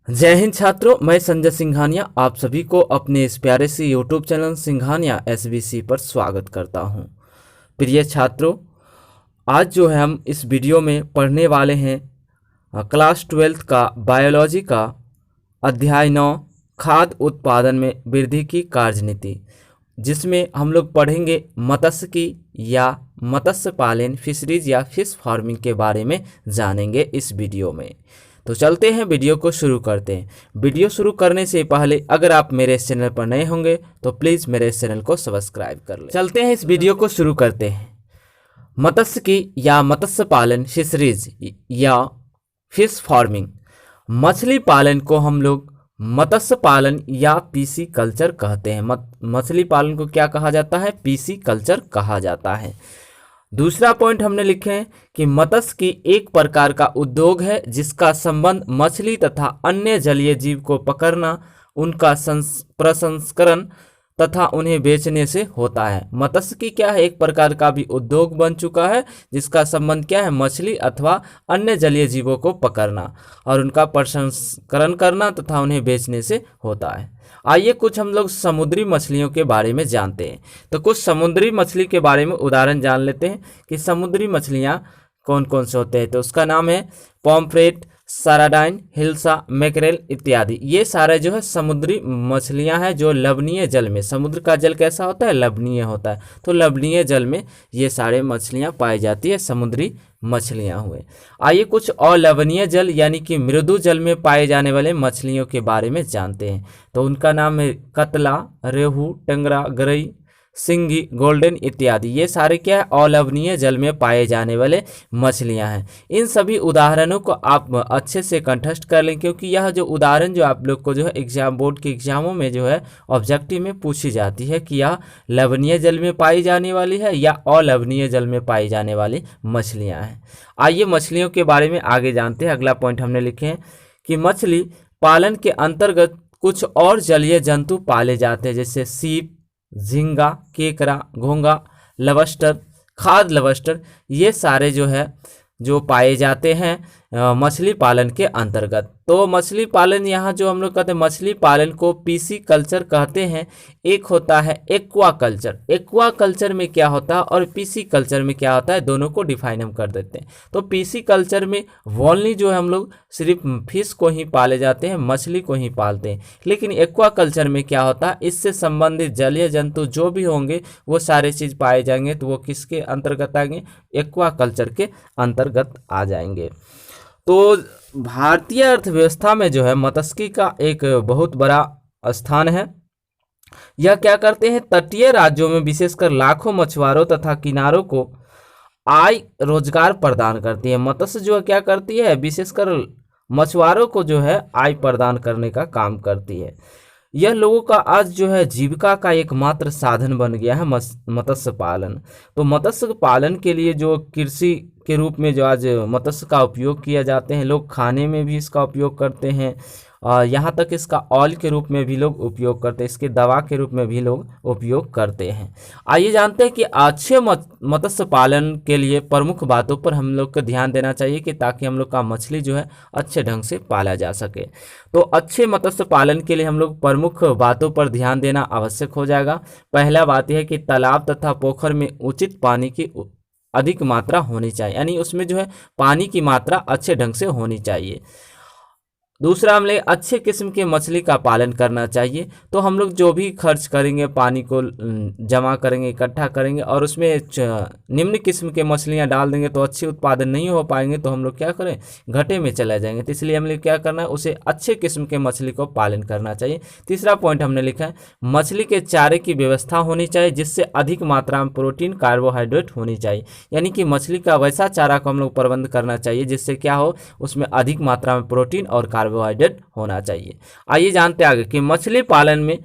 जय हिंद छात्रों, मैं संजय सिंघानिया आप सभी को अपने इस प्यारे से यूट्यूब चैनल सिंघानिया एसबीसी पर स्वागत करता हूं। प्रिय छात्रों, आज जो है हम इस वीडियो में पढ़ने वाले हैं क्लास 12 का बायोलॉजी का अध्याय 9 खाद्य उत्पादन में वृद्धि की कार्यनीति, जिसमें हम लोग पढ़ेंगे मत्स्यिकी या मत्स्य पालन, फिशरीज या फिश फार्मिंग के बारे में जानेंगे इस वीडियो में। तो चलते हैं, वीडियो को शुरू करते हैं। वीडियो शुरू करने से पहले अगर आप मेरे इस चैनल पर नए होंगे तो प्लीज़ मेरे इस चैनल को सब्सक्राइब कर लें। चलते हैं, इस वीडियो को शुरू करते हैं। मत्स्यिकी या मत्स्य पालन, फिशरीज या फिश फार्मिंग। मछली पालन को हम लोग मत्स्य पालन या पीसी कल्चर कहते हैं। मछली पालन को क्या कहा जाता है? पीसी कल्चर कहा जाता है। दूसरा पॉइंट हमने लिखे हैं कि मत्स्य की एक प्रकार का उद्योग है जिसका संबंध मछली तथा अन्य जलीय जीव को पकड़ना, उनका प्रसंस्करण तथा उन्हें बेचने से होता है। मत्स्य की क्या है? एक प्रकार का भी उद्योग बन चुका है जिसका संबंध क्या है? मछली अथवा अन्य जलीय जीवों को पकड़ना और उनका प्रसंस्करण करना तथा उन्हें बेचने से होता है। आइए कुछ हम लोग समुद्री मछलियों के बारे में जानते हैं। तो कुछ समुद्री मछली के बारे में उदाहरण जान लेते हैं कि समुद्री मछलियाँ कौन कौन से होते हैं। तो उसका नाम है पॉम्फ्रेट, साराडाइन, हिल्सा, मैकेरेल इत्यादि। ये सारे जो है समुद्री मछलियां हैं जो लवणीय जल में, समुद्र का जल कैसा होता है? लवणीय होता है। तो लवणीय जल में ये सारे मछलियां पाई जाती है, समुद्री मछलियां हुए। आइए कुछ अलवणीय जल यानी कि मृदु जल में पाए जाने वाले मछलियों के बारे में जानते हैं। तो उनका नाम है कतला, रेहू, टेंगरा, गरई, सिंगी, गोल्डन इत्यादि। ये सारे क्या है? अलवणीय जल में पाए जाने वाले मछलियां हैं। इन सभी उदाहरणों को आप अच्छे से कंठस्थ कर लें, क्योंकि यह जो उदाहरण जो आप लोग को जो है एग्जाम, बोर्ड के एग्जामों में जो है ऑब्जेक्टिव में पूछी जाती है कि यह लवणीय जल में पाई जाने वाली है या अलवणीय जल में पाई जाने वाली मछलियाँ हैं। आइए मछलियों के बारे में आगे जानते हैं। अगला पॉइंट हमने लिखे हैं कि मछली पालन के अंतर्गत कुछ और जलीय जंतु पाले जाते हैं, जैसे सीप, झींगा, केकड़ा, घोंगा, लबस्टर, खाद्य लबस्टर। ये सारे जो है जो पाए जाते हैं मछली पालन के अंतर्गत। तो मछली पालन यहाँ जो हम लोग कहते हैं, मछली पालन को पीसी कल्चर कहते हैं। एक होता है एक्वा कल्चर। एक्वा कल्चर में क्या होता है और पीसी कल्चर में क्या होता है, दोनों को डिफाइन हम कर देते हैं। तो पीसी कल्चर में ओनली जो है हम लोग सिर्फ फिश को ही पाले जाते हैं, मछली को ही पालते हैं। लेकिन एक्वा कल्चर में क्या होता है, इससे संबंधित जलीय जंतु जो भी होंगे वो सारे चीज़ पाए जाएंगे, तो वो किसके अंतर्गत आएंगे? एक्वा कल्चर के अंतर्गत आ जाएंगे। तो भारतीय अर्थव्यवस्था में जो है मत्स्यिकी का एक बहुत बड़ा स्थान है। यह क्या करते हैं? तटीय राज्यों में विशेषकर लाखों मछुआरों तथा किनारों को आय रोजगार प्रदान करती है। मत्स्य जो है क्या करती है? विशेषकर मछुआरों को जो है आय प्रदान करने का काम करती है। यह लोगों का आज जो है जीविका का एकमात्र साधन बन गया है मत्स्य पालन। तो मत्स्य पालन के लिए जो कृषि के रूप में जो आज मत्स्य का उपयोग किया जाते हैं, लोग खाने में भी इसका उपयोग करते हैं, यहाँ तक इसका ऑयल के रूप में भी लोग उपयोग करते हैं, इसके दवा के रूप में भी लोग उपयोग करते हैं। आइए जानते हैं कि अच्छे मत्स्य पालन के लिए प्रमुख बातों पर हम लोग को ध्यान देना चाहिए कि ताकि हम लोग का मछली जो है अच्छे ढंग से पाला जा सके। तो अच्छे मत्स्य पालन के लिए हम लोग प्रमुख बातों पर ध्यान देना आवश्यक हो जाएगा। पहला बात यह है कि तालाब तथा पोखर में उचित पानी की अधिक मात्रा होनी चाहिए, यानी उसमें जो है पानी की मात्रा अच्छे ढंग से होनी चाहिए। दूसरा, हम लोग अच्छे किस्म के मछली का पालन करना चाहिए। तो हम लोग जो भी खर्च करेंगे, पानी को जमा करेंगे, इकट्ठा करेंगे और उसमें निम्न किस्म के मछलियां डाल देंगे तो अच्छे उत्पादन नहीं हो पाएंगे, तो हम लोग क्या करें? घाटे में चले जाएंगे। तो इसलिए हम लोग क्या करना है? उसे अच्छे किस्म के मछली को पालन करना चाहिए। तीसरा पॉइंट हमने लिखा है मछली के चारे की व्यवस्था होनी चाहिए जिससे अधिक मात्रा में प्रोटीन, कार्बोहाइड्रेट होनी चाहिए। यानी कि मछली का वैसा चारा को हम लोग प्रबंध करना चाहिए जिससे क्या हो, उसमें अधिक मात्रा में प्रोटीन और कार्बोहाइड्रेट होना चाहिए। आइए जानते हैं आगे कि मछली पालन में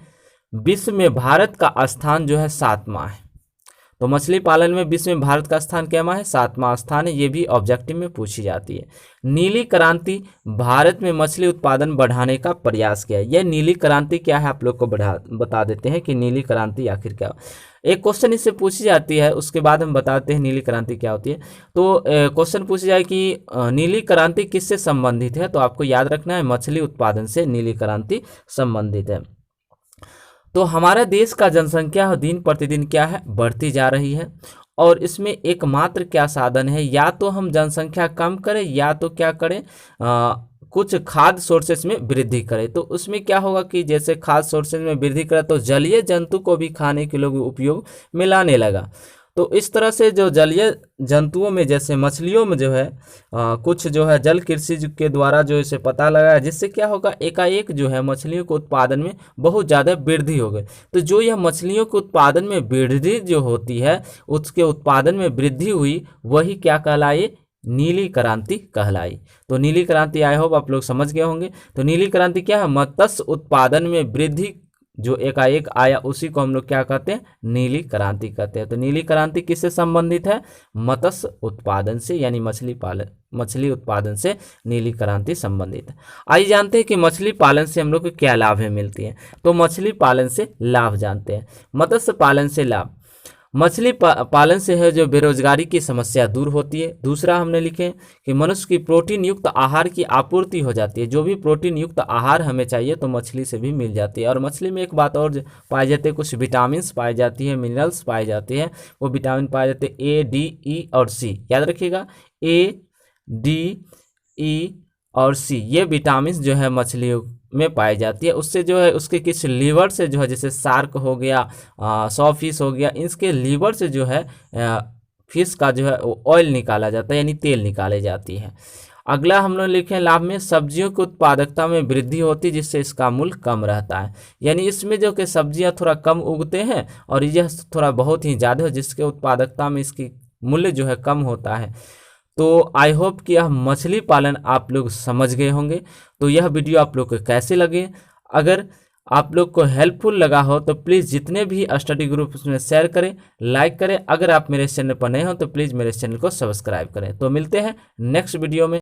विश्व में भारत का स्थान जो है 7वां है। तो मछली पालन में विश्व में भारत का स्थान क्या है? 7वां स्थान है। ये भी ऑब्जेक्टिव में पूछी जाती है। नीली क्रांति, भारत में मछली उत्पादन बढ़ाने का प्रयास किया है। यह नीली क्रांति क्या है आप लोग को बता देते हैं कि नीली क्रांति आखिर क्या। एक क्वेश्चन इससे पूछी जाती है, उसके बाद हम बताते हैं नीली क्रांति क्या होती है। तो क्वेश्चन पूछा जाए कि नीली क्रांति किससे संबंधित है, तो आपको याद रखना है मछली उत्पादन से नीली क्रांति संबंधित है। तो हमारा देश का जनसंख्या दिन प्रतिदिन क्या है? बढ़ती जा रही है, और इसमें एकमात्र क्या साधन है? या तो हम जनसंख्या कम करें या तो क्या करें, कुछ खाद्य सोर्सेस में वृद्धि करें। तो उसमें क्या होगा कि जैसे खाद्य सोर्सेस में वृद्धि करें तो जलीय जंतु को भी खाने के लोग उपयोग में लाने लगा। तो इस तरह से जो जलीय जंतुओं में जैसे मछलियों में जो है कुछ जो है जल कृषि के द्वारा जो इसे पता लगा है, जिससे क्या होगा एकाएक जो है मछलियों के उत्पादन में बहुत ज़्यादा वृद्धि हो गई। तो जो यह मछलियों के उत्पादन में वृद्धि जो होती है, उसके उत्पादन में वृद्धि हुई, वही क्या कहलाई? नीली क्रांति कहलाई। तो नीली क्रांति आई होप आप लोग समझ गए होंगे। तो नीली क्रांति क्या है? मत्स्य उत्पादन में वृद्धि जो एकाएक आया, उसी को हम लोग क्या कहते हैं? नीली क्रांति कहते हैं। तो नीली क्रांति किससे संबंधित है? मत्स्य उत्पादन से, यानी मछली उत्पादन से नीली क्रांति संबंधित है। आइए जानते हैं कि मछली पालन से हम लोग को क्या लाभ है मिलती है। तो मछली पालन से लाभ जानते हैं। मत्स्य पालन से लाभ, मछली पालन से है जो बेरोजगारी की समस्या दूर होती है। दूसरा हमने लिखे कि मनुष्य की प्रोटीन युक्त आहार की आपूर्ति हो जाती है। जो भी प्रोटीन युक्त आहार हमें चाहिए तो मछली से भी मिल जाती है। और मछली में एक बात और पाई जाती है, कुछ विटामिन्स पाई जाती है, मिनरल्स पाए जाते हैं। वो विटामिन पाए जाते हैं ए, डी, ई और सी। याद रखिएगा, ए, डी, ई और सी, ये विटामिन जो है मछलियों में पाई जाती है। उससे जो है उसके किस लीवर से जो है, जैसे शार्क हो गया, सॉ फिश हो गया, इसके लीवर से जो है फिश का जो है ऑयल निकाला जाता है, यानी तेल निकाली जाती है। अगला हम लोग लिखे लाभ में सब्जियों की उत्पादकता में वृद्धि होती है, जिससे इसका मूल्य कम रहता है। यानी इसमें जो कि सब्जियां थोड़ा कम उगते हैं और यह थोड़ा बहुत ही ज़्यादा हो, जिसके उत्पादकता में इसकी मूल्य जो है कम होता है। तो आई होप कि यह मछली पालन आप लोग समझ गए होंगे। तो यह वीडियो आप लोग को कैसे लगे? अगर आप लोग को हेल्पफुल लगा हो तो प्लीज़ जितने भी स्टडी ग्रुप में शेयर करें, लाइक करें। अगर आप मेरे चैनल पर नए हो तो प्लीज़ मेरे चैनल को सब्सक्राइब करें। तो मिलते हैं नेक्स्ट वीडियो में।